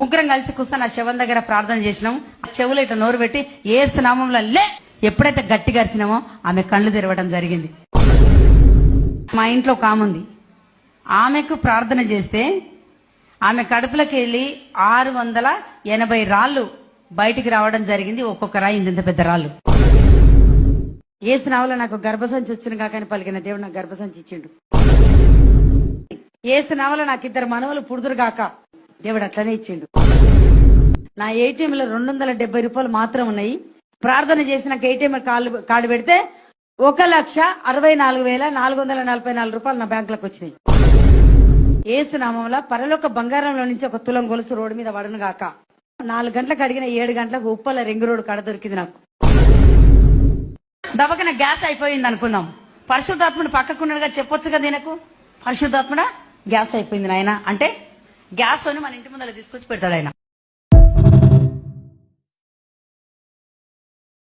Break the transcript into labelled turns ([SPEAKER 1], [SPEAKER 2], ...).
[SPEAKER 1] ముగ్గురం కలిసి కూర్చొని ఆ శవం దగ్గర ప్రార్థన చేసినాం. చెవులు ఇట్లా నోరు పెట్టి ఏసు నామంలో లే ఎప్పుడైతే గట్టిగా అరిచినామో ఆమె కళ్ళు తెరవడం జరిగింది. మా ఇంట్లో ఒక ఆమె ఉంది. ఆమెకు ప్రార్థన చేస్తే ఆమె కడుపులోకి వెళ్ళి 680 రాళ్లు బయటికి రావడం జరిగింది. ఒక్కొక్క రాయి ఇంత పెద్ద రాళ్లు. ఏసు నామములో నాకు గర్భసంచి వచ్చిన కాకని పలికిన దేవుడు నాకు గర్భసంచి ఇచ్చిండు. ఏసు నామములో నాకు 2 మనవలు పుడుదురు కాక దేవుడు అట్లనే ఇచ్చిండు. నా ATM లో 270 రూపాయలు మాత్రం ఉన్నాయి. ప్రార్థన చేసి నాకు ATM కార్డు పెడితే 1,64,444 రూపాయలు నా బ్యాంకులకు వచ్చినాయి. ఏసు నామములో పరలోక బంగారంలో నుంచి ఒక తులం గొలుసు రోడ్డు మీద పడను గాక. 4 గంటలకు అడిగిన 7 గంటలకు ఉప్పల రింగ్ రోడ్ కడ దొరికింది నాకు. దబకన గ్యాస్ అయిపోయింది అనుకుందాం. పరిశుద్ధాత్ముడు పక్కకున్నట్టుగా చెప్పొచ్చు కదా దీనకు. పరిశుద్ధాత్ముడా గ్యాస్ అయిపోయింది నాయన అంటే గ్యాస్ అని మన ఇంటి ముందర తీసుకొచ్చి పెడతాడు ఆయన.